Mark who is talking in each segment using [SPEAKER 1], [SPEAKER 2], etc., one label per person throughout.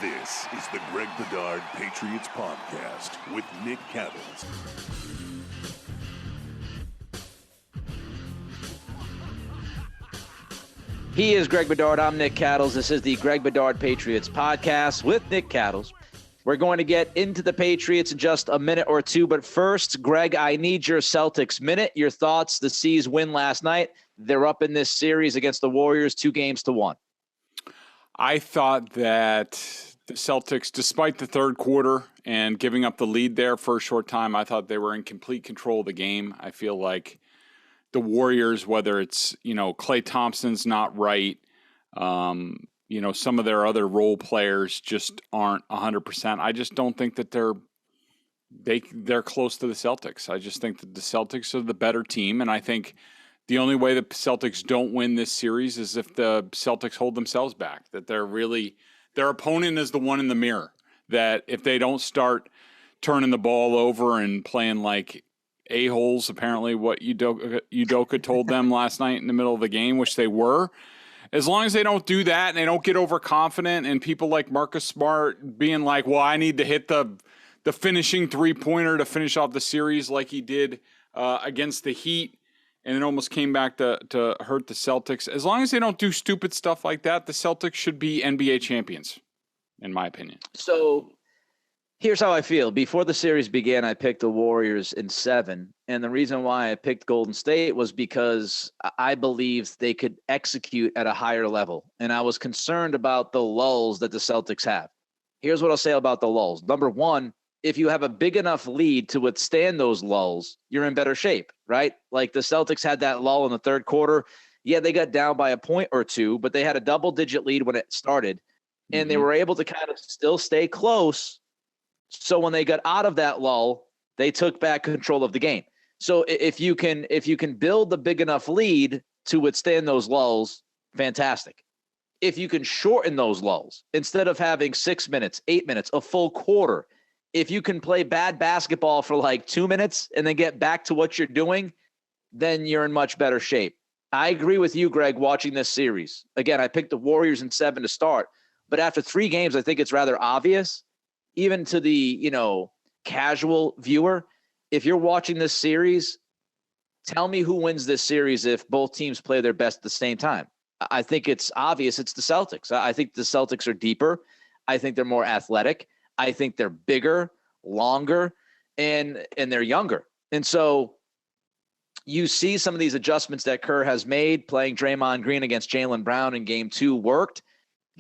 [SPEAKER 1] This is the Greg Bedard Patriots Podcast with Nick Cattles.
[SPEAKER 2] He is Greg Bedard. I'm Nick Cattles. This is the Greg Bedard Patriots Podcast with Nick Cattles. We're going to get into the Patriots in just a minute or two. But first, Greg, I need your Celtics minute. Your thoughts. The C's win last night. They're up in this series against the Warriors 2-1.
[SPEAKER 3] I thought that the Celtics, despite the third quarter and giving up the lead there for a short time, I thought they were in complete control of the game. I feel like the Warriors, whether it's, Klay Thompson's not right, some of their other role players just aren't 100%. I just don't think that they're close to the Celtics. I just think that the Celtics are the better team, and I think the only way the Celtics don't win this series is if the Celtics hold themselves back, that their opponent is the one in the mirror, that if they don't start turning the ball over and playing like a-holes, apparently what Udoka told them last night in the middle of the game, which they were, as long as they don't do that and they don't get overconfident and people like Marcus Smart being like, well, I need to hit the finishing three-pointer to finish off the series like he did against the Heat, and it almost came back to hurt the Celtics. As long as they don't do stupid stuff like that, the Celtics should be NBA champions, in my opinion.
[SPEAKER 2] So here's how I feel. Before the series began, I picked the Warriors in 7. And the reason why I picked Golden State was because I believed they could execute at a higher level. And I was concerned about the lulls that the Celtics have. Here's what I'll say about the lulls. Number one, if you have a big enough lead to withstand those lulls, you're in better shape, right? Like the Celtics had that lull in the third quarter. Yeah, they got down by a point or two, but they had a double-digit lead when it started, and they were able to kind of still stay close. So when they got out of that lull, they took back control of the game. So if you can build the big enough lead to withstand those lulls, fantastic. If you can shorten those lulls, instead of having 6 minutes, 8 minutes, a full quarter, if you can play bad basketball for like 2 minutes and then get back to what you're doing, then you're in much better shape. I agree with you, Greg, watching this series. Again, I picked the Warriors in 7 to start, but after 3 games, I think it's rather obvious, even to the, casual viewer, if you're watching this series, tell me who wins this series if both teams play their best at the same time. I think it's obvious it's the Celtics. I think the Celtics are deeper. I think they're more athletic. I think they're bigger, longer, and they're younger. And so you see some of these adjustments that Kerr has made, playing Draymond Green against Jaylen Brown in game 2 worked.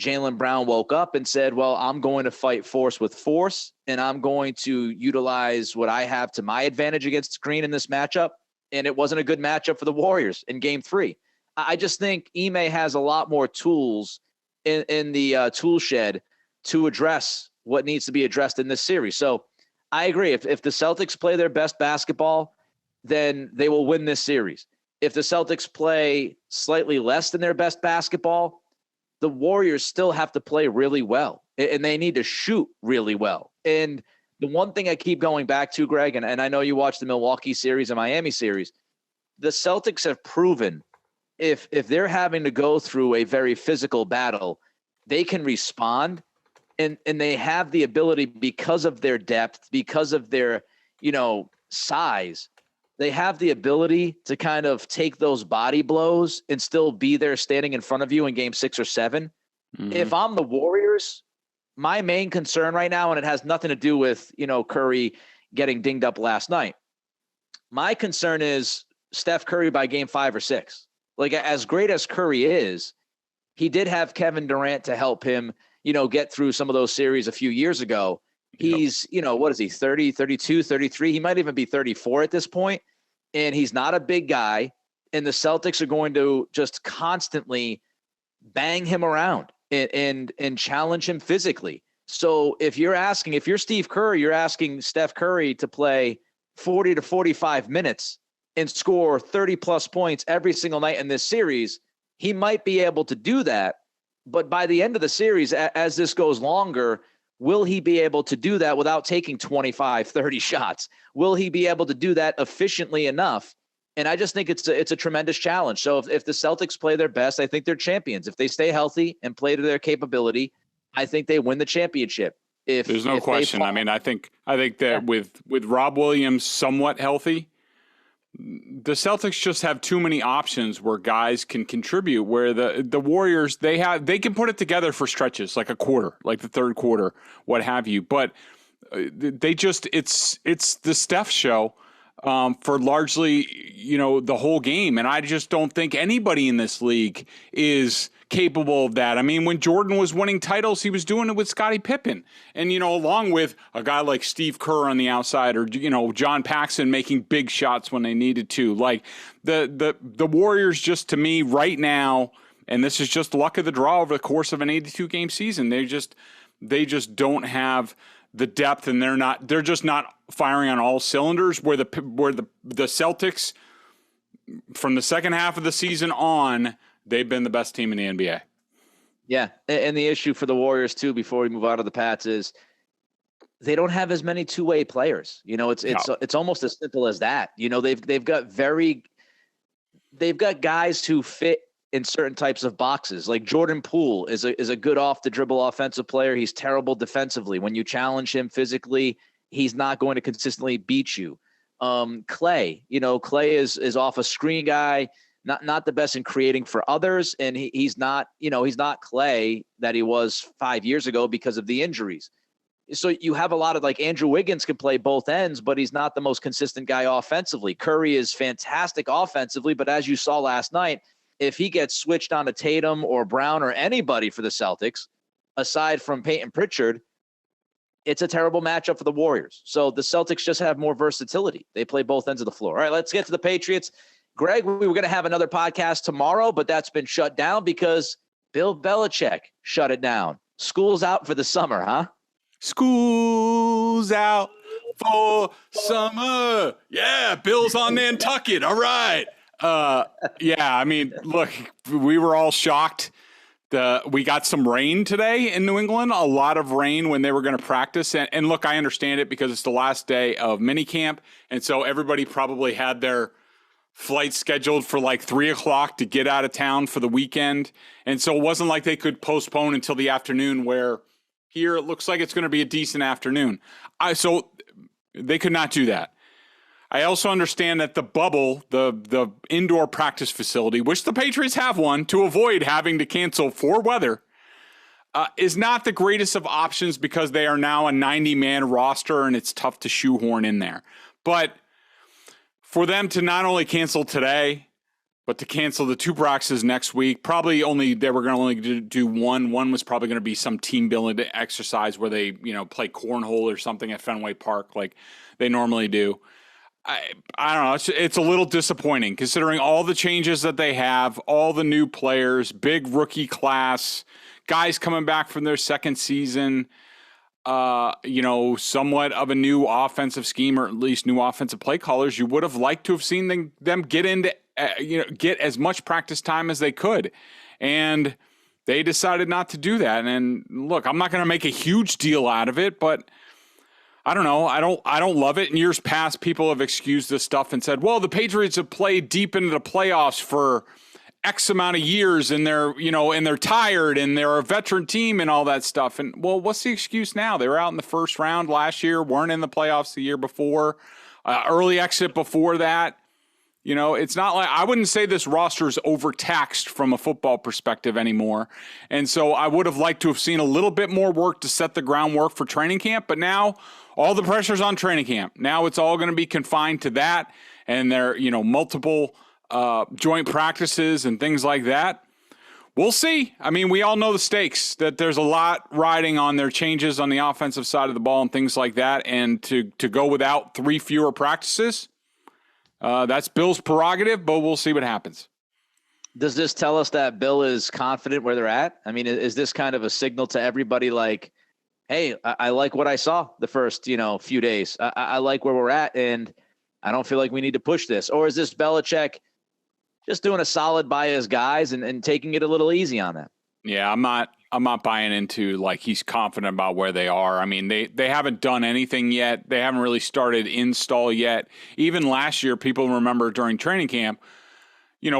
[SPEAKER 2] Jaylen Brown woke up and said, well, I'm going to fight force with force, and I'm going to utilize what I have to my advantage against Green in this matchup. And it wasn't a good matchup for the Warriors in game 3. I just think Ime has a lot more tools in the tool shed to address what needs to be addressed in this series. So I agree. If the Celtics play their best basketball, then they will win this series. If the Celtics play slightly less than their best basketball, the Warriors still have to play really well, and they need to shoot really well. And the one thing I keep going back to, Greg, and I know you watched the Milwaukee series and Miami series, the Celtics have proven if they're having to go through a very physical battle, they can respond. And they have the ability, because of their depth, because of their, size, they have the ability to kind of take those body blows and still be there standing in front of you in game 6 or 7. Mm-hmm. If I'm the Warriors, my main concern right now, and it has nothing to do with, Curry getting dinged up last night. My concern is Steph Curry by game 5 or 6. Like, as great as Curry is, he did have Kevin Durant to help him, get through some of those series a few years ago. He's, what is he, 30, 32, 33? He might even be 34 at this point. And he's not a big guy. And the Celtics are going to just constantly bang him around and challenge him physically. So if you're Steve Kerr, you're asking Steph Curry to play 40 to 45 minutes and score 30 plus points every single night in this series, he might be able to do that. But by the end of the series, as this goes longer, will he be able to do that without taking 25, 30 shots? Will he be able to do that efficiently enough? And I just think it's a tremendous challenge. So if the Celtics play their best, I think they're champions. If they stay healthy and play to their capability, I think they win the championship.
[SPEAKER 3] There's no question. I mean, I think that with Rob Williams somewhat healthy, the Celtics just have too many options where guys can contribute, where the Warriors, they can put it together for stretches, like a quarter, like the third quarter, what have you. But they just, it's the Steph show for largely, the whole game. And I just don't think anybody in this league is capable of that. I mean, when Jordan was winning titles, he was doing it with Scottie Pippen. And, along with a guy like Steve Kerr on the outside, or, John Paxson making big shots when they needed to. Like the Warriors, just to me right now, and this is just luck of the draw over the course of an 82-game season, they just don't have the depth, and they're just not firing on all cylinders, where the Celtics from the second half of the season on, they've been the best team in the NBA.
[SPEAKER 2] Yeah, and the issue for the Warriors too, before we move on to the Pats, is they don't have as many two-way players. It's almost as simple as that. They've got guys who fit in certain types of boxes. Like Jordan Poole is a good off the dribble offensive player. He's terrible defensively. When you challenge him physically, he's not going to consistently beat you. Clay is off a screen guy. Not the best in creating for others, and he's not Clay that he was 5 years ago because of the injuries. So you have a lot of, like, Andrew Wiggins can play both ends, but he's not the most consistent guy offensively. Curry is fantastic offensively, but as you saw last night, if he gets switched on to Tatum or Brown or anybody for the Celtics, aside from Peyton Pritchard, it's a terrible matchup for the Warriors. So the Celtics just have more versatility. They play both ends of the floor. All right, let's get to the Patriots. Greg, we were going to have another podcast tomorrow, but that's been shut down because Bill Belichick shut it down. School's out for the summer, huh?
[SPEAKER 3] School's out for summer. Yeah, Bill's on Nantucket. All right. Yeah, I mean, look, we were all shocked. We got some rain today in New England, a lot of rain when they were going to practice. And look, I understand it because it's the last day of minicamp. And so everybody probably had their flight scheduled for like 3:00 to get out of town for the weekend. And so it wasn't like they could postpone until the afternoon, where here it looks like it's going to be a decent afternoon. So they could not do that. I also understand that the bubble, the indoor practice facility, which the Patriots have one to avoid having to cancel for weather, is not the greatest of options because they are now a 90-man roster and it's tough to shoehorn in there. But for them to not only cancel today, but to cancel the two practices next week, they were going to only do one. One was probably going to be some team building exercise where they, play cornhole or something at Fenway Park like they normally do. I don't know. It's a little disappointing considering all the changes that they have, all the new players, big rookie class, guys coming back from their second season, somewhat of a new offensive scheme, or at least new offensive play callers. You would have liked to have seen them get into, get as much practice time as they could. And they decided not to do that. And look, I'm not going to make a huge deal out of it, but I don't know. I don't love it. In years past, people have excused this stuff and said, well, the Patriots have played deep into the playoffs for X amount of years and they're tired and they're a veteran team and all that stuff. And well, what's the excuse now? They were out in the first round last year, weren't in the playoffs the year before, early exit before that. It's not like, I wouldn't say this roster is overtaxed from a football perspective anymore. And so I would have liked to have seen a little bit more work to set the groundwork for training camp. But now all the pressure's on training camp. Now it's all going to be confined to that. And there, multiple joint practices and things like that. We'll see. I mean, we all know the stakes, that there's a lot riding on their changes on the offensive side of the ball and things like that. And to go without 3 fewer practices, that's Bill's prerogative, but we'll see what happens.
[SPEAKER 2] Does this tell us that Bill is confident where they're at? I mean, is this kind of a signal to everybody like, hey, I like what I saw the first, few days. I like where we're at, and I don't feel like we need to push this? Or is this Belichick just doing a solid by his guys and taking it a little easy on them?
[SPEAKER 3] Yeah, I'm not buying into like he's confident about where they are. I mean, they haven't done anything yet. They haven't really started install yet. Even last year, people remember during training camp,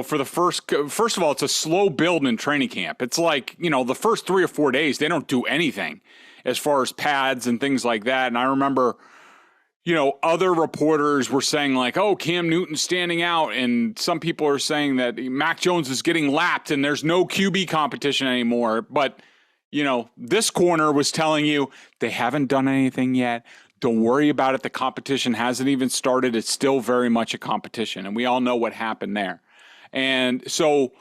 [SPEAKER 3] for the first of all, it's a slow build in training camp. It's like, the first 3 or 4 days, they don't do anything as far as pads and things like that. And I remember, other reporters were saying like, oh, Cam Newton's standing out. And some people are saying that Mac Jones is getting lapped and there's no QB competition anymore. But, this corner was telling you they haven't done anything yet. Don't worry about it. The competition hasn't even started. It's still very much a competition. And we all know what happened there. And so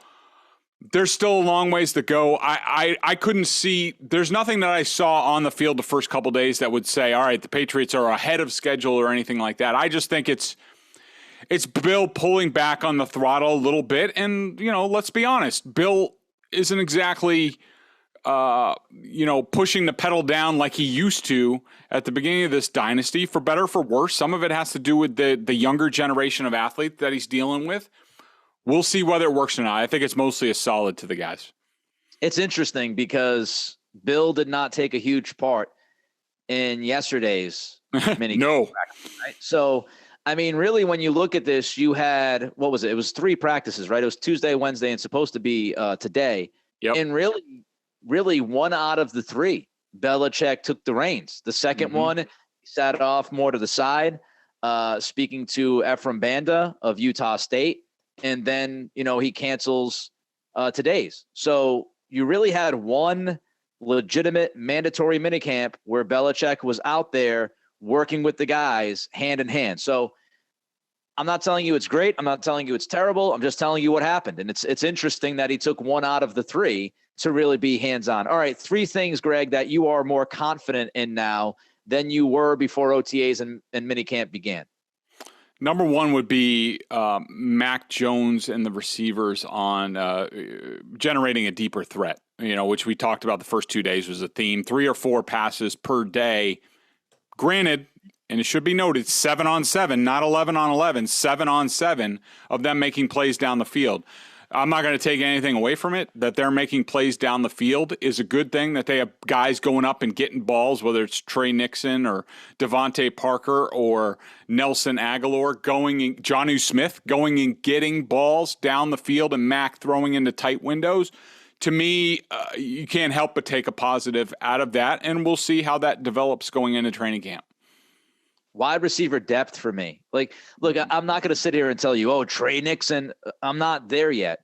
[SPEAKER 3] there's still a long ways to go. I couldn't see, there's nothing that I saw on the field the first couple days that would say, all right, the Patriots are ahead of schedule or anything like that. I just think it's Bill pulling back on the throttle a little bit. And, let's be honest, Bill isn't exactly, pushing the pedal down like he used to at the beginning of this dynasty, for better or for worse. Some of it has to do with the younger generation of athletes that he's dealing with. We'll see whether it works or not. I think it's mostly a solid to the guys.
[SPEAKER 2] It's interesting because Bill did not take a huge part in yesterday's minicamp.
[SPEAKER 3] No.
[SPEAKER 2] Practice, right? So, I mean, really, when you look at this, you had, what was it? It was 3 practices, right? It was Tuesday, Wednesday, and supposed to be today.
[SPEAKER 3] Yep.
[SPEAKER 2] And really 1 out of the 3, Belichick took the reins. The second one, he sat it off more to the side, speaking to Ephraim Banda of Utah State. And then, he cancels today's. So you really had 1 legitimate mandatory minicamp where Belichick was out there working with the guys hand in hand. So I'm not telling you it's great. I'm not telling you it's terrible. I'm just telling you what happened. And it's interesting that he took 1 out of the 3 to really be hands-on. All right, 3 things, Greg, that you are more confident in now than you were before OTAs and minicamp began.
[SPEAKER 3] Number 1 would be Mac Jones and the receivers on generating a deeper threat, which we talked about the first 2 days was a theme. 3 or 4 passes per day. Granted, and it should be noted, 7 on 7, not 11 on 11, 7 on 7 of them making plays down the field. I'm not going to take anything away from it. That they're making plays down the field is a good thing, that they have guys going up and getting balls, whether it's Trey Nixon or Devontae Parker or Nelson Aguilar Jonnu Smith going and getting balls down the field and Mac throwing into tight windows. To me, you can't help but take a positive out of that, and we'll see how that develops going into training camp.
[SPEAKER 2] Wide receiver depth for me. Like, look, I'm not going to sit here and tell you, oh, Trey Nixon, I'm not there yet.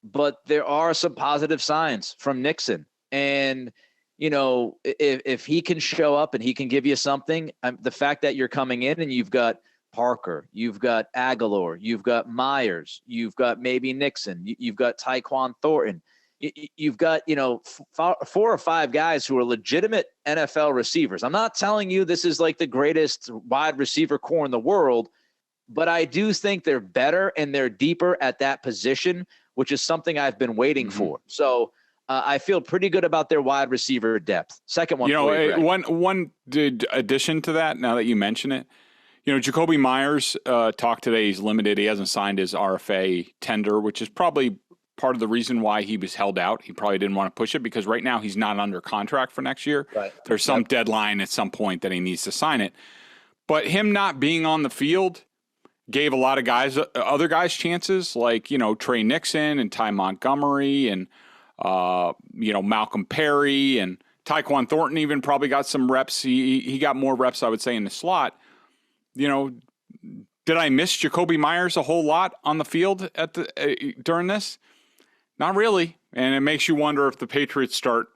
[SPEAKER 2] But there are some positive signs from Nixon. And, if he can show up and he can give you something, the fact that you're coming in and you've got Parker, you've got Aguilar, you've got Myers, you've got maybe Nixon, you've got Tyquan Thornton. You've got, 4 or 5 guys who are legitimate NFL receivers. I'm not telling you this is like the greatest wide receiver core in the world, but I do think they're better and they're deeper at that position, which is something I've been waiting for. So I feel pretty good about their wide receiver depth. Second one.
[SPEAKER 3] One addition to that, now that you mention it, Jacoby Myers talked today. He's limited. He hasn't signed his RFA tender, which is probably part of the reason why he was held out. He probably didn't want to push it because right now he's not under contract for next year. Right. There's some deadline at some point that he needs to sign it. But him not being on the field gave a lot of other guys chances, like, Trey Nixon and Ty Montgomery and, Malcolm Perry and Tyquan Thornton even probably got some reps. He got more reps, I would say, in the slot. Did I miss Jacoby Myers a whole lot on the field during this? Not really. And it makes you wonder if the Patriots start,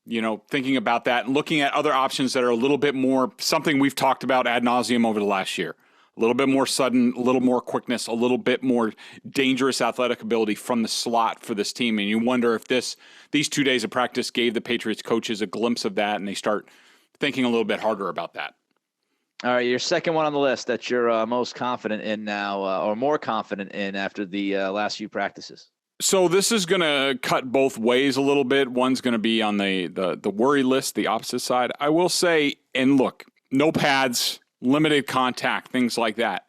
[SPEAKER 3] thinking about that and looking at other options that are a little bit more something we've talked about ad nauseum over the last year. A little bit more sudden, a little more quickness, a little bit more dangerous athletic ability from the slot for this team. And you wonder if these 2 days of practice gave the Patriots coaches a glimpse of that and they start thinking a little bit harder about that.
[SPEAKER 2] All right, your second one on the list that you're most confident in now, or more confident in after the last few practices.
[SPEAKER 3] So this is going to cut both ways a little bit. One's going to be on the worry list, the opposite side. I will say, and look, no pads, limited contact, things like that.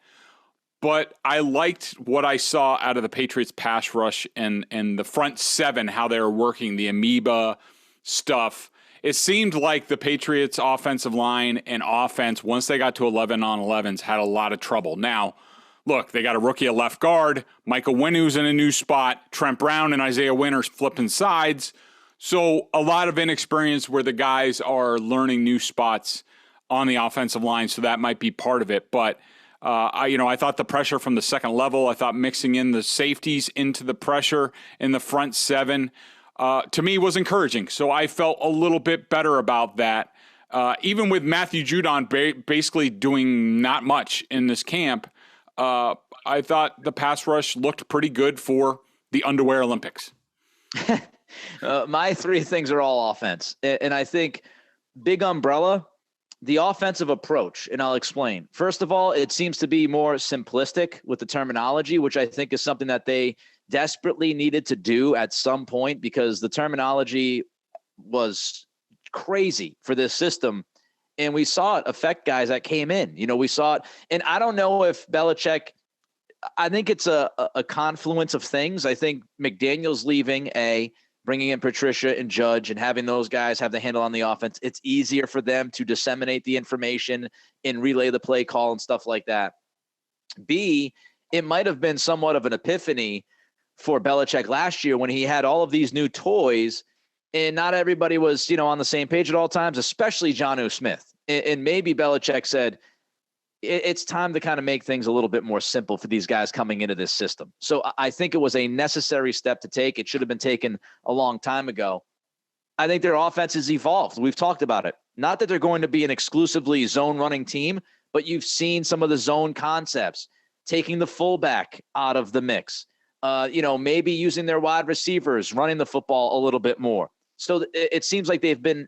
[SPEAKER 3] But I liked what I saw out of the Patriots pass rush and the front 7, how they were working, the amoeba stuff. It seemed like the Patriots offensive line and offense, once they got to 11 on 11s, had a lot of trouble. Now, look, they got a rookie at left guard, Michael Winu's in a new spot, Trent Brown and Isaiah Winner's flipping sides. So a lot of inexperience where the guys are learning new spots on the offensive line, so that might be part of it. But I thought the pressure from the second level, I thought mixing in the safeties into the pressure in the front seven, to me was encouraging. So I felt a little bit better about that. Even with Matthew Judon basically doing not much in this camp, I thought the pass rush looked pretty good for the underwear Olympics.
[SPEAKER 2] My three things are all offense. And I think big umbrella, the offensive approach, and I'll explain. First of all, it seems to be more simplistic with the terminology, which I think is something that they desperately needed to do at some point because the terminology was crazy for this system. And we saw it affect guys that came in. We saw it. And I don't know if Belichick, I think it's a confluence of things. I think McDaniel's leaving, bringing in Patricia and Judge and having those guys have the handle on the offense. It's easier for them to disseminate the information and relay the play call and stuff like that. B, it might have been somewhat of an epiphany for Belichick last year when he had all of these new toys and not everybody was, on the same page at all times, especially Jonnu Smith. And maybe Belichick said, it's time to kind of make things a little bit more simple for these guys coming into this system. So I think it was a necessary step to take. It should have been taken a long time ago. I think their offense has evolved. We've talked about it. Not that they're going to be an exclusively zone running team, but you've seen some of the zone concepts, taking the fullback out of the mix, maybe using their wide receivers, running the football a little bit more. So it seems like they've been,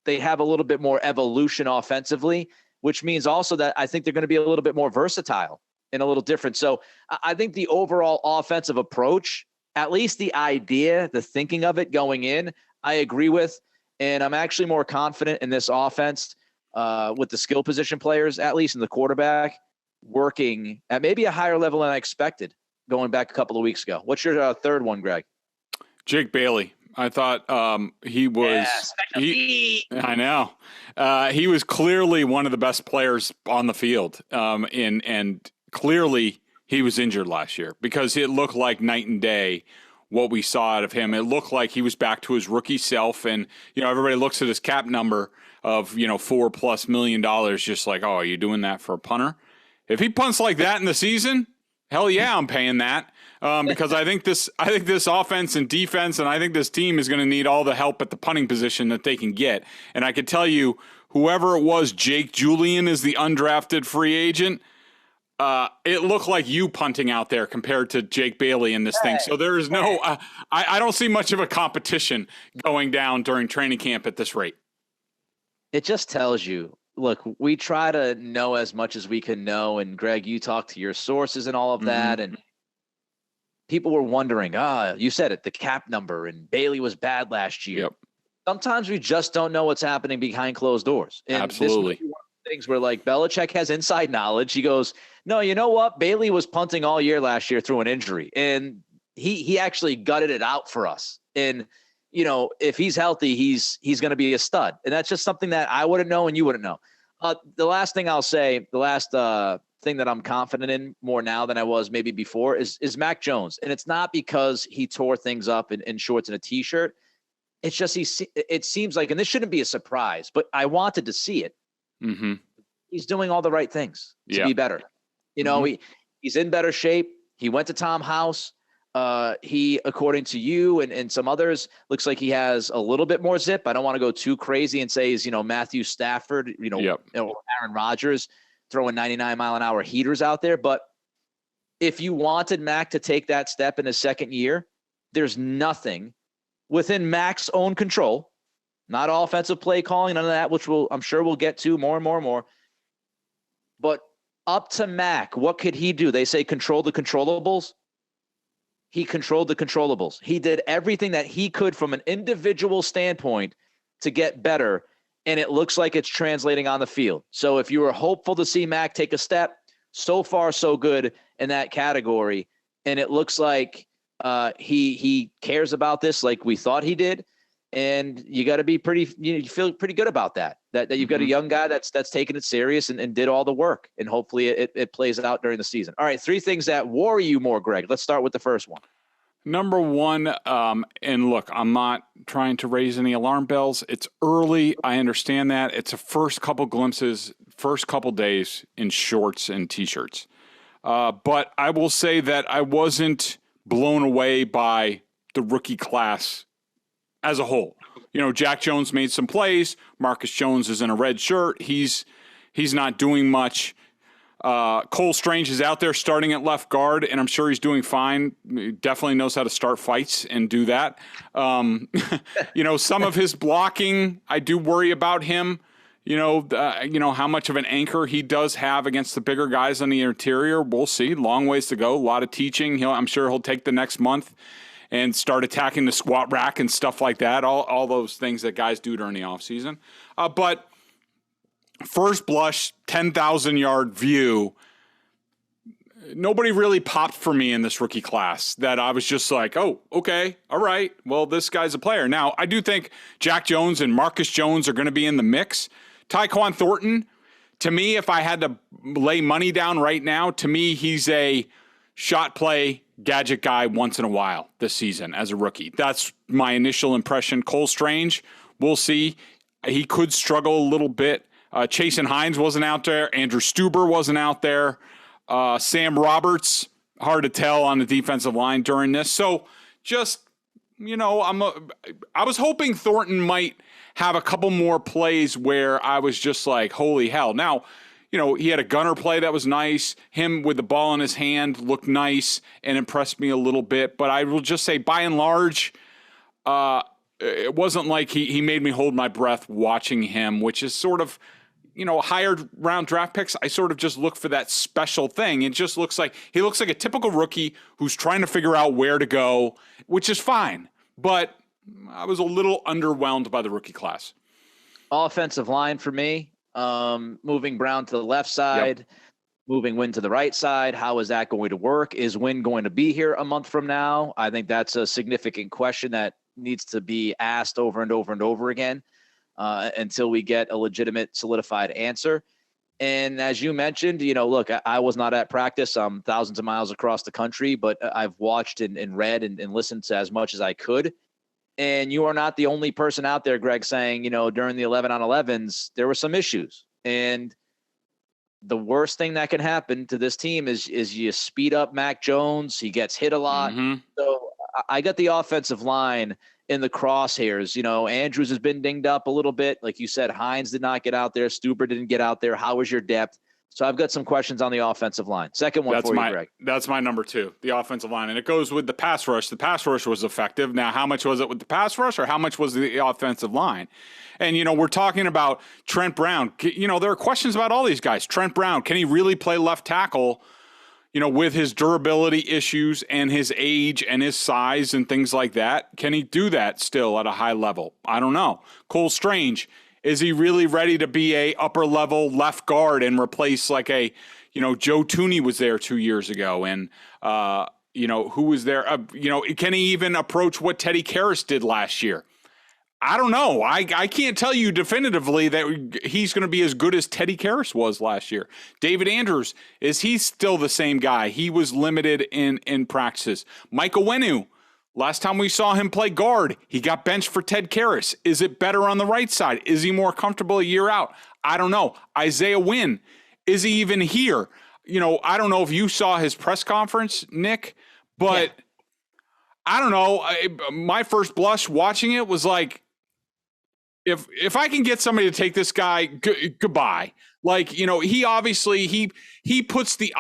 [SPEAKER 2] they have a little bit more evolution offensively, which means also that I think they're going to be a little bit more versatile and a little different. So I think the overall offensive approach, at least the idea, the thinking of it going in, I agree with. And I'm actually more confident in this offense with the skill position players, at least in the quarterback, working at maybe a higher level than I expected going back a couple of weeks ago. What's your third one, Greg?
[SPEAKER 3] Jake Bailey. I thought he was. I know. He was clearly one of the best players on the field, and clearly he was injured last year because it looked like night and day what we saw out of him. It looked like he was back to his rookie self, and everybody looks at his cap number of $4+ million, just like, oh, are you doing that for a punter? If he punts like that in the season, hell yeah, I'm paying that. Because I think this offense and defense, and I think this team is going to need all the help at the punting position that they can get. And I could tell you, whoever it was, Jake Julian is the undrafted free agent. It looked like you punting out there compared to Jake Bailey in this thing. So there is no, I don't see much of a competition going down during training camp at this rate.
[SPEAKER 2] It just tells you, look, we try to know as much as we can know. And Greg, you talk to your sources and all of that. And people were wondering, you said it, the cap number, and Bailey was bad last year.
[SPEAKER 3] Yep.
[SPEAKER 2] Sometimes we just don't know what's happening behind closed doors. And
[SPEAKER 3] absolutely.
[SPEAKER 2] This is one of the things where, like, Belichick has inside knowledge. He goes, no, you know what? Bailey was punting all year last year through an injury, and he actually gutted it out for us. And, if he's healthy, he's going to be a stud. And that's just something that I wouldn't know and you wouldn't know. The last thing I'll say, the last thing that I'm confident in more now than I was maybe before is Mac Jones. And it's not because he tore things up in shorts and a t-shirt. It's just, it seems like, and this shouldn't be a surprise, but I wanted to see it.
[SPEAKER 3] Mm-hmm.
[SPEAKER 2] He's doing all the right things to be better. He's in better shape. He went to Tom House. He, according to you and some others, looks like he has a little bit more zip. I don't want to go too crazy and say he's, Matthew Stafford, or Aaron Rodgers throwing 99-mile-an-hour heaters out there. But if you wanted Mac to take that step in his second year, there's nothing within Mac's own control, not offensive play calling, none of that, which I'm sure we'll get to more and more and more. But up to Mac, what could he do? They say control the controllables. He controlled the controllables. He did everything that he could from an individual standpoint to get better, and it looks like it's translating on the field. So if you were hopeful to see Mac take a step, so far so good in that category, and it looks like he cares about this like we thought he did. And you got to be you feel pretty good about that you've got a young guy that's taking it serious and did all the work, and hopefully it plays out during the season. All right, 3 things that worry you more, Greg. Let's start with the first one.
[SPEAKER 3] Number one, and look, I'm not trying to raise any alarm bells. It's early. I understand that. It's a first couple glimpses, first couple days in shorts and T-shirts. But I will say that I wasn't blown away by the rookie class as a whole. Jack Jones made some plays. Marcus Jones is in a red shirt. He's not doing much. Cole Strange is out there starting at left guard, and I'm sure he's doing fine. He definitely knows how to start fights and do that. Some of his blocking, I do worry about him. How much of an anchor he does have against the bigger guys on the interior. We'll see. Long ways to go. A lot of teaching. I'm sure he'll take the next month and start attacking the squat rack and stuff like that. All those things that guys do during the offseason. But first blush, 10,000-yard view, nobody really popped for me in this rookie class that I was just like, oh, okay, all right, well, this guy's a player. Now, I do think Jack Jones and Marcus Jones are going to be in the mix. Tyquan Thornton, to me, if I had to lay money down right now, to me, he's a shot play gadget guy once in a while this season as a rookie. That's my initial impression. Cole Strange, we'll see. He could struggle a little bit. Chasen Hines wasn't out there. Andrew Stuber wasn't out there. Sam Roberts, hard to tell on the defensive line during this. So just, I was hoping Thornton might have a couple more plays where I was just like, holy hell. Now, he had a gunner play that was nice. Him with the ball in his hand looked nice and impressed me a little bit. But I will just say, by and large, it wasn't like he made me hold my breath watching him, which is sort of, higher round draft picks. I sort of just look for that special thing. It just looks like he looks like a typical rookie who's trying to figure out where to go, which is fine. But I was a little underwhelmed by the rookie class.
[SPEAKER 2] Offensive line for me, moving Brown to the left side, moving Wynn to the right side. How is that going to work? Is Wynn going to be here a month from now? I think that's a significant question that needs to be asked over and over and over again until we get a legitimate, solidified answer. And as you mentioned, look, I was not at practice. I'm thousands of miles across the country, but I've watched and read and listened to as much as I could. And you are not the only person out there, Greg, saying, during the 11-on-11s, there were some issues. And the worst thing that can happen to this team is you speed up Mac Jones. He gets hit a lot. Mm-hmm. So I got the offensive line in the crosshairs. Andrews has been dinged up a little bit. Like you said, Hines did not get out there. Stuber didn't get out there. How is your depth? So I've got some questions on the offensive line. Second one for you, Greg.
[SPEAKER 3] That's my number 2, the offensive line. And it goes with the pass rush. The pass rush was effective. Now, how much was it with the pass rush or how much was the offensive line? And, we're talking about Trent Brown. There are questions about all these guys. Trent Brown, can he really play left tackle, with his durability issues and his age and his size and things like that? Can he do that still at a high level? I don't know. Cole Strange, is he really ready to be a upper level left guard and replace like a, Joe Tooney was there 2 years ago and, who was there? Can he even approach what Teddy Karras did last year? I don't know. I can't tell you definitively that he's going to be as good as Teddy Karras was last year. David Andrews, is he still the same guy? He was limited in practices. Michael Wenu, last time we saw him play guard, he got benched for Ted Karras. Is it better on the right side? Is he more comfortable a year out? I don't know. Isaiah Wynn, is he even here? I don't know if you saw his press conference, Nick, but I don't know. My first blush watching it was like, if I can get somebody to take this guy, goodbye. Like, he obviously he puts the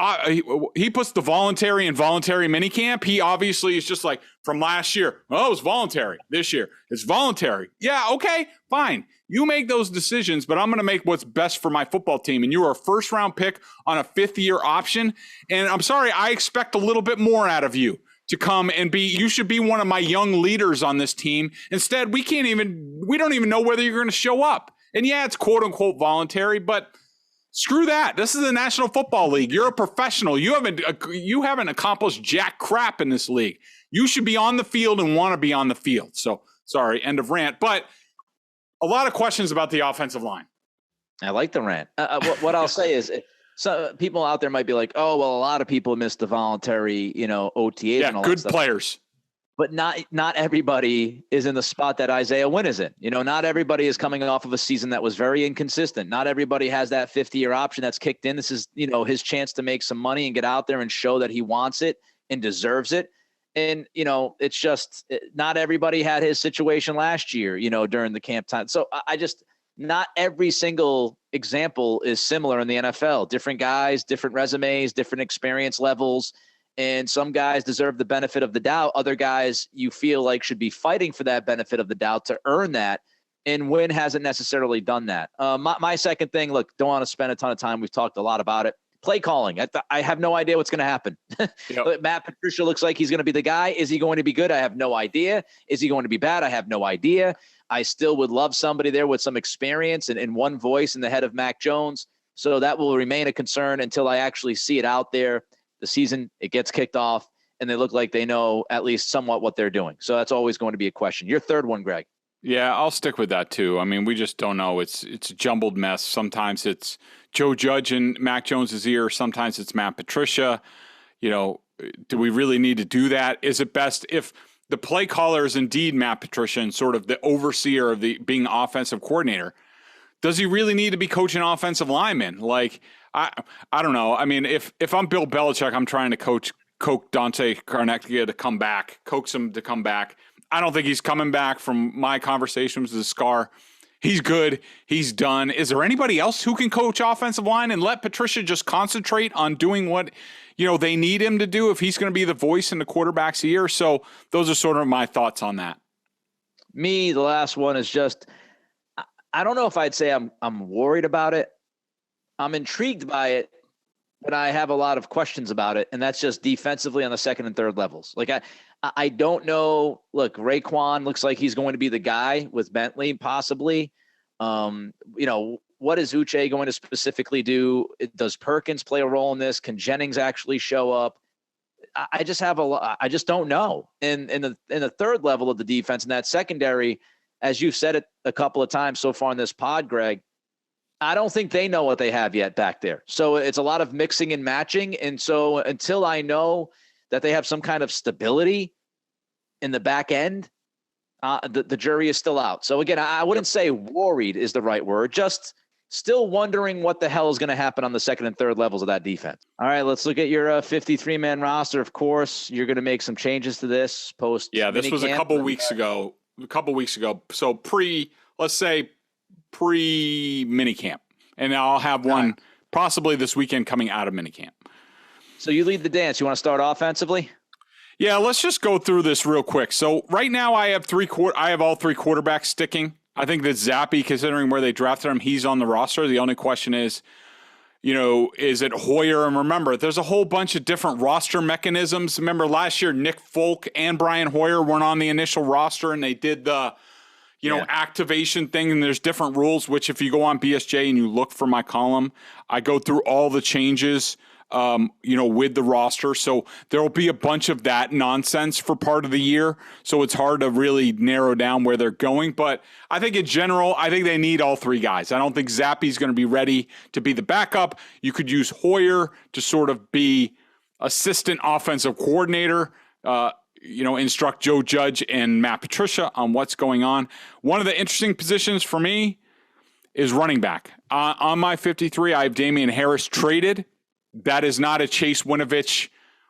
[SPEAKER 3] voluntary and voluntary minicamp. He obviously is just like from last year. Oh, it's voluntary. This year it's voluntary. Yeah, okay, fine. You make those decisions, but I'm going to make what's best for my football team. And you are a first round pick on a 5th-year option. And I'm sorry, I expect a little bit more out of you to come and you should be one of my young leaders on this team. Instead, we don't even know whether you're going to show up. And yeah, it's quote unquote voluntary, but screw that. This is the National Football League. You're a professional. You haven't accomplished jack crap in this league. You should be on the field and want to be on the field. So Sorry, end of rant. But a lot of questions about the offensive line.
[SPEAKER 2] I like the rant. What I'll say is, so people out there might be like, "Oh, well, a lot of people missed the voluntary, OTAs and all that
[SPEAKER 3] good
[SPEAKER 2] stuff."
[SPEAKER 3] players.
[SPEAKER 2] But not everybody is in the spot that Isaiah Wynn is in. Not everybody is coming off of a season that was very inconsistent. Not everybody has that 50-year option that's kicked in. This is, his chance to make some money and get out there and show that he wants it and deserves it. And, it's just not everybody had his situation last year, during the camp time. So not every single example is similar in the NFL. Different guys, different resumes, different experience levels. And some guys deserve the benefit of the doubt. Other guys you feel like should be fighting for that benefit of the doubt to earn that. And Wynn hasn't necessarily done that. My second thing, look, don't want to spend a ton of time. We've talked a lot about it. Play calling. I have no idea what's going to happen. Yep. Matt Patricia looks like he's going to be the guy. Is he going to be good? I have no idea. Is he going to be bad? I have no idea. I still would love somebody there with some experience and one voice in the head of Mac Jones. So that will remain a concern until I actually see it out there. The season, it gets kicked off, and they look like they know at least somewhat what they're doing. So that's always going to be a question. Your third one, Greg.
[SPEAKER 3] Yeah, I'll stick with that too. I mean, we just don't know. It's a jumbled mess. Sometimes it's Joe Judge in Mac Jones's ear. Sometimes it's Matt Patricia. Do we really need to do that? Is it best if the play caller is indeed Matt Patricia and sort of the overseer of the being offensive coordinator? Does he really need to be coaching offensive linemen? Like, I don't know. I mean, if I'm Bill Belichick, I'm trying to coax Dante Carnecchia to come back, coax him to come back. I don't think he's coming back from my conversations with Scar. He's good. He's done. Is there anybody else who can coach offensive line and let Patricia just concentrate on doing what, they need him to do if he's going to be the voice in the quarterback's ear? So those are sort of my thoughts on that.
[SPEAKER 2] Me, the last one is just, I don't know if I'd say I'm worried about it. I'm intrigued by it, but I have a lot of questions about it, and that's just defensively on the second and third levels. Like I don't know. Look, Raekwon looks like he's going to be the guy with Bentley, possibly. What is Uche going to specifically do? Does Perkins play a role in this? Can Jennings actually show up? I just have I just don't know. In the third level of the defense, in that secondary, as you've said it a couple of times so far in this pod, Greg, I don't think they know what they have yet back there. So it's a lot of mixing and matching. And so until I know that they have some kind of stability in the back end, the jury is still out. So again, I wouldn't say worried is the right word, just still wondering what the hell is going to happen on the second and third levels of that defense. All right, let's look at your 53-man roster. Of course, you're going to make some changes to this post.
[SPEAKER 3] Yeah, this was a couple weeks ago. So pre-minicamp. And I'll have one possibly this weekend coming out of minicamp.
[SPEAKER 2] So you lead the dance. You want to start offensively?
[SPEAKER 3] Yeah, let's just go through this real quick. So right now I have all three quarterbacks sticking. I think that Zappe, considering where they drafted him, he's on the roster. The only question is, is it Hoyer? And remember, there's a whole bunch of different roster mechanisms. Remember last year, Nick Folk and Brian Hoyer weren't on the initial roster, and they did the activation thing, and there's different rules, which if you go on BSJ and you look for my column, I go through all the changes, with the roster. So there will be a bunch of that nonsense for part of the year. So it's hard to really narrow down where they're going. But I think in general, I think they need all three guys. I don't think Zappe's going to be ready to be the backup. You could use Hoyer to sort of be assistant offensive coordinator, instruct Joe Judge and Matt Patricia on what's going on. One of the interesting positions for me is running back. On my 53, I have Damian Harris traded. That is not a Chase Winovich,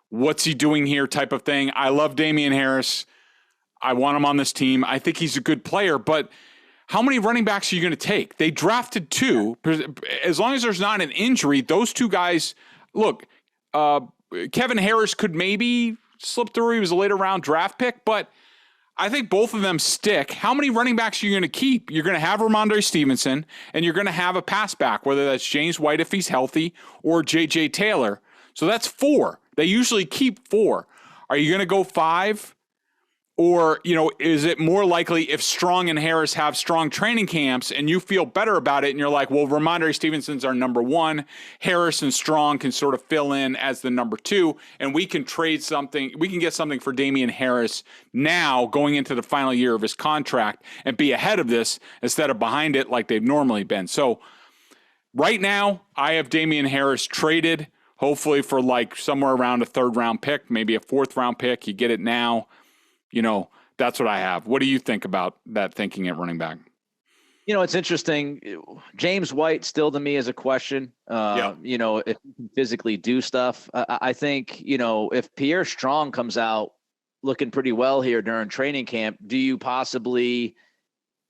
[SPEAKER 3] what's he doing here type of thing. I love Damian Harris. I want him on this team. I think he's a good player, but how many running backs are you going to take? They drafted two. As long as there's not an injury, those two guys, look, Kevin Harris could maybe slip through. He was a later round draft pick, but I think both of them stick. How many running backs are you going to keep? You're going to have Ramondre Stevenson, and you're going to have a pass back, whether that's James White if he's healthy or J.J. Taylor. So that's four. They usually keep four. Are you going to go five Or, is it more likely if Strong and Harris have strong training camps and you feel better about it and you're like, well, Ramondre Stevenson's our number one, Harris and Strong can sort of fill in as the number two, and we can trade something, we can get something for Damian Harris now going into the final year of his contract and be ahead of this instead of behind it like they've normally been. So right now, I have Damian Harris traded, hopefully for like somewhere around a 3rd round pick, maybe a 4th round pick. You get it now. That's what I have. What do you think about that thinking at running back?
[SPEAKER 2] It's interesting. James White still to me is a question. If he can physically do stuff. I think, if Pierre Strong comes out looking pretty well here during training camp, do you possibly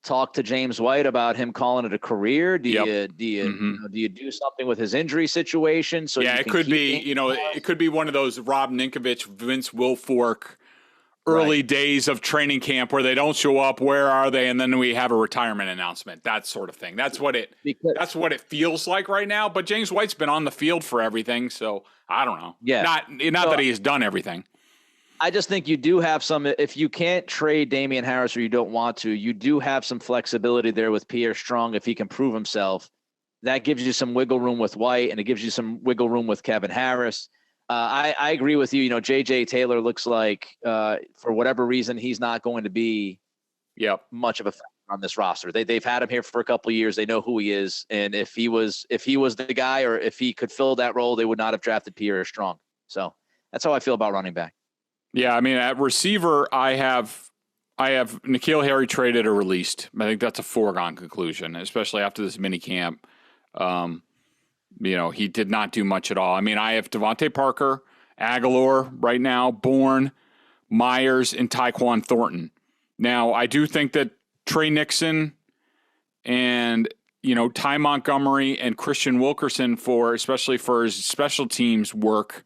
[SPEAKER 2] talk to James White about him calling it a career? Do you do something with his injury situation? So
[SPEAKER 3] it could be, it could be one of those Rob Ninkovich, Vince Wilfork early days of training camp where they don't show up. Where are they? And then we have a retirement announcement, that sort of thing. That's what it feels like right now. But James White's been on the field for everything. So I don't know.
[SPEAKER 2] Yeah.
[SPEAKER 3] Not that he has done everything.
[SPEAKER 2] I just think you do have some, if you can't trade Damian Harris or you don't want to, you do have some flexibility there with Pierre Strong. If he can prove himself, that gives you some wiggle room with White and it gives you some wiggle room with Kevin Harris. I agree with you. JJ Taylor looks like, for whatever reason, he's not going to be much of a factor on this roster. They've had him here for a couple of years. They know who he is. And if he was the guy, or if he could fill that role, they would not have drafted Pierre Strong. So that's how I feel about running back.
[SPEAKER 3] Yeah. I mean, at receiver, I have N'Keal Harry traded or released. I think that's a foregone conclusion, especially after this mini camp. He did not do much at all. I mean, I have Devontae Parker, Aguilar right now, Bourne, Myers, and Tyquan Thornton. Now, I do think that Trey Nixon and, Ty Montgomery and Christian Wilkerson, especially for his special teams work,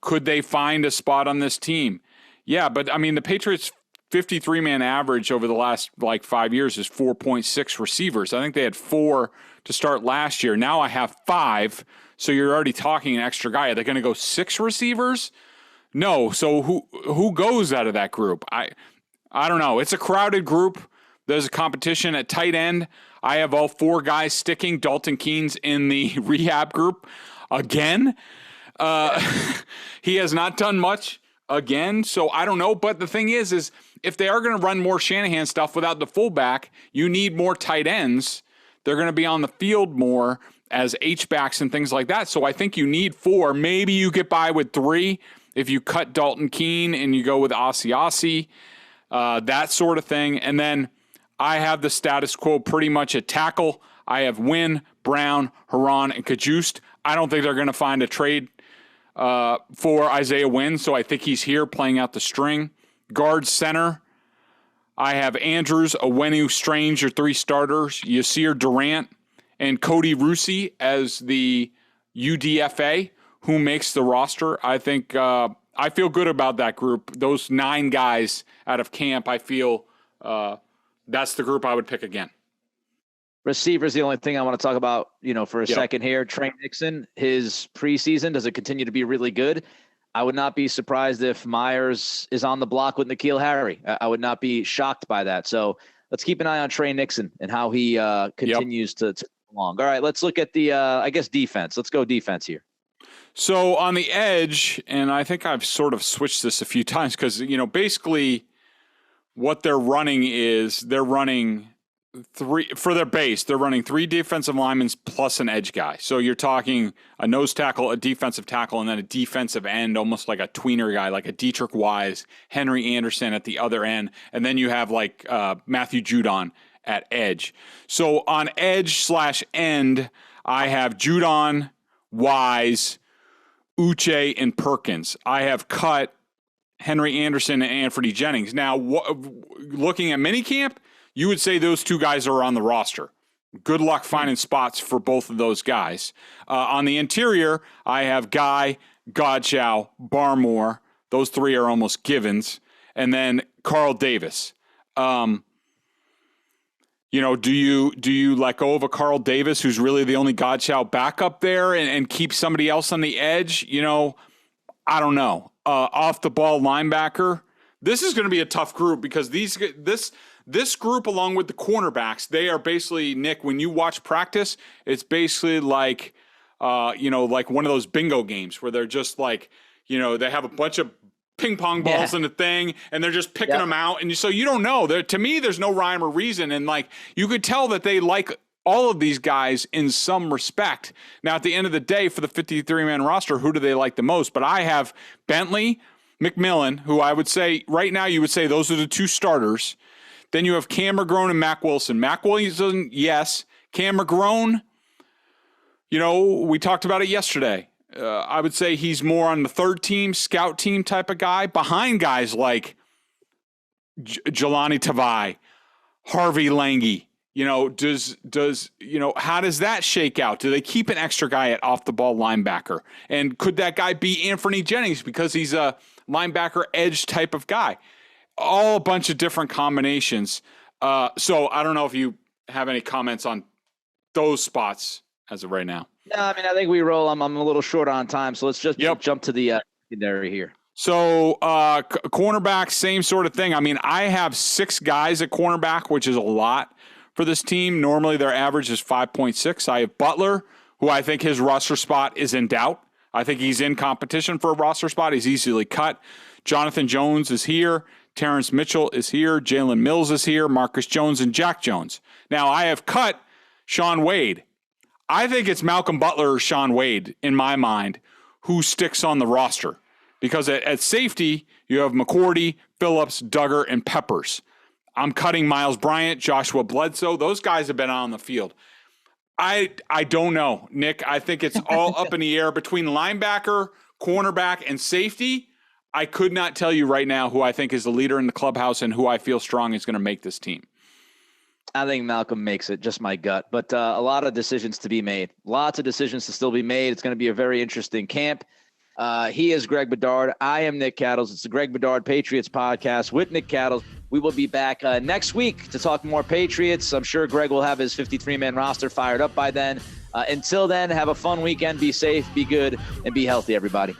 [SPEAKER 3] could they find a spot on this team? Yeah, but I mean, the Patriots' 53-man average over the last 5 years is 4.6 receivers. I think they had 4 to start last year. Now I have 5, so you're already talking an extra guy. Are they going to go 6 receivers? No. So who goes out of that group? I don't know. It's a crowded group. There's a competition at tight end. I have all 4 guys sticking. Dalton Keene's in the rehab group again. He has not done much again, so I don't know. But the thing is if they are going to run more Shanahan stuff without the fullback, you need more tight ends. They're going to be on the field more as H-backs and things like that. So I think you need 4. Maybe you get by with 3 if you cut Dalton Keene and you go with Asiasi, that sort of thing. And then I have the status quo pretty much at tackle. I have Wynn, Brown, Haran, and Cajuste. I don't think they're going to find a trade for Isaiah Wynn, so I think he's here playing out the string. Guard center, I have Andrews, Owenu, Strange, your 3 starters, Yasir Durant, and Cody Rusey as the UDFA, who makes the roster. I think I feel good about that group. Those 9 guys out of camp, I feel that's the group I would pick again.
[SPEAKER 2] Receiver is the only thing I want to talk about, for a second here. Trey Nixon, his preseason, does it continue to be really good? I would not be surprised if Myers is on the block with N'Keal Harry. I would not be shocked by that. So let's keep an eye on Trey Nixon and how he continues to along. All right, let's look at the, defense. Let's go defense here.
[SPEAKER 3] So on the edge, and I think I've sort of switched this a few times because, basically what they're running is they're running 3 for their base. They're running 3 defensive linemen plus an edge guy. So you're talking a nose tackle, a defensive tackle, and then a defensive end, almost like a tweener guy, like a Dietrich Wise, Henry Anderson at the other end. And then you have Matthew Judon at edge. So on edge/end, I have Judon, Wise, Uche, and Perkins. I have cut Henry Anderson and Anthony Jennings. Now, looking at minicamp, you would say those 2 guys are on the roster. Good luck finding spots for both of those guys. On the interior, I have Guy, Godchow, Barmore. Those 3 are almost givens. And then Carl Davis. Do you let go of a Carl Davis who's really the only Godchow backup there and keep somebody else on the edge? I don't know. Off the ball linebacker, This is going to be a tough group because this group, along with the cornerbacks, they are basically, Nick, when you watch practice, it's basically like, like one of those bingo games where they're just like, they have a bunch of ping pong balls in the thing and they're just picking them out. And so you don't know. To me, there's no rhyme or reason. And like, you could tell that they like all of these guys in some respect. Now, at the end of the day, for the 53-man roster, who do they like the most? But I have Bentley, McMillan, who I would say right now, you would say those are the two starters. Then you have Cam McGrone and Mac Wilson. Mac Wilson, yes. Cam McGrone, we talked about it yesterday. I would say he's more on the third team, scout team type of guy, behind guys like Jelani Tavai, Harvey Lange. How does that shake out? Do they keep an extra guy at off the ball linebacker? And could that guy be Anthony Jennings because he's a linebacker edge type of guy? All a bunch of different combinations. So I don't know if you have any comments on those spots as of right now.
[SPEAKER 2] No, I mean, I think we roll. I'm a little short on time, so let's just jump to the secondary here.
[SPEAKER 3] So cornerback, same sort of thing. I mean, I have 6 guys at cornerback, which is a lot for this team. Normally their average is 5.6. I have Butler, who I think his roster spot is in doubt. I think he's in competition for a roster spot. He's easily cut. Jonathan Jones is here. Terrence Mitchell is here. Jalen Mills is here. Marcus Jones and Jack Jones. Now, I have cut Sean Wade. I think it's Malcolm Butler or Sean Wade, in my mind, who sticks on the roster. Because at safety, you have McCourty, Phillips, Duggar, and Peppers. I'm cutting Miles Bryant, Joshua Bledsoe. Those guys have been on the field. I don't know, Nick. I think it's all up in the air between linebacker, cornerback, and safety. I could not tell you right now who I think is the leader in the clubhouse and who I feel strong is going to make this team.
[SPEAKER 2] I think Malcolm makes it, just my gut. But a lot of decisions to be made. Lots of decisions to still be made. It's going to be a very interesting camp. He is Greg Bedard. I am Nick Cattles. It's the Greg Bedard Patriots Podcast with Nick Cattles. We will be back next week to talk more Patriots. I'm sure Greg will have his 53-man roster fired up by then. Until then, have a fun weekend. Be safe, be good, and be healthy, everybody.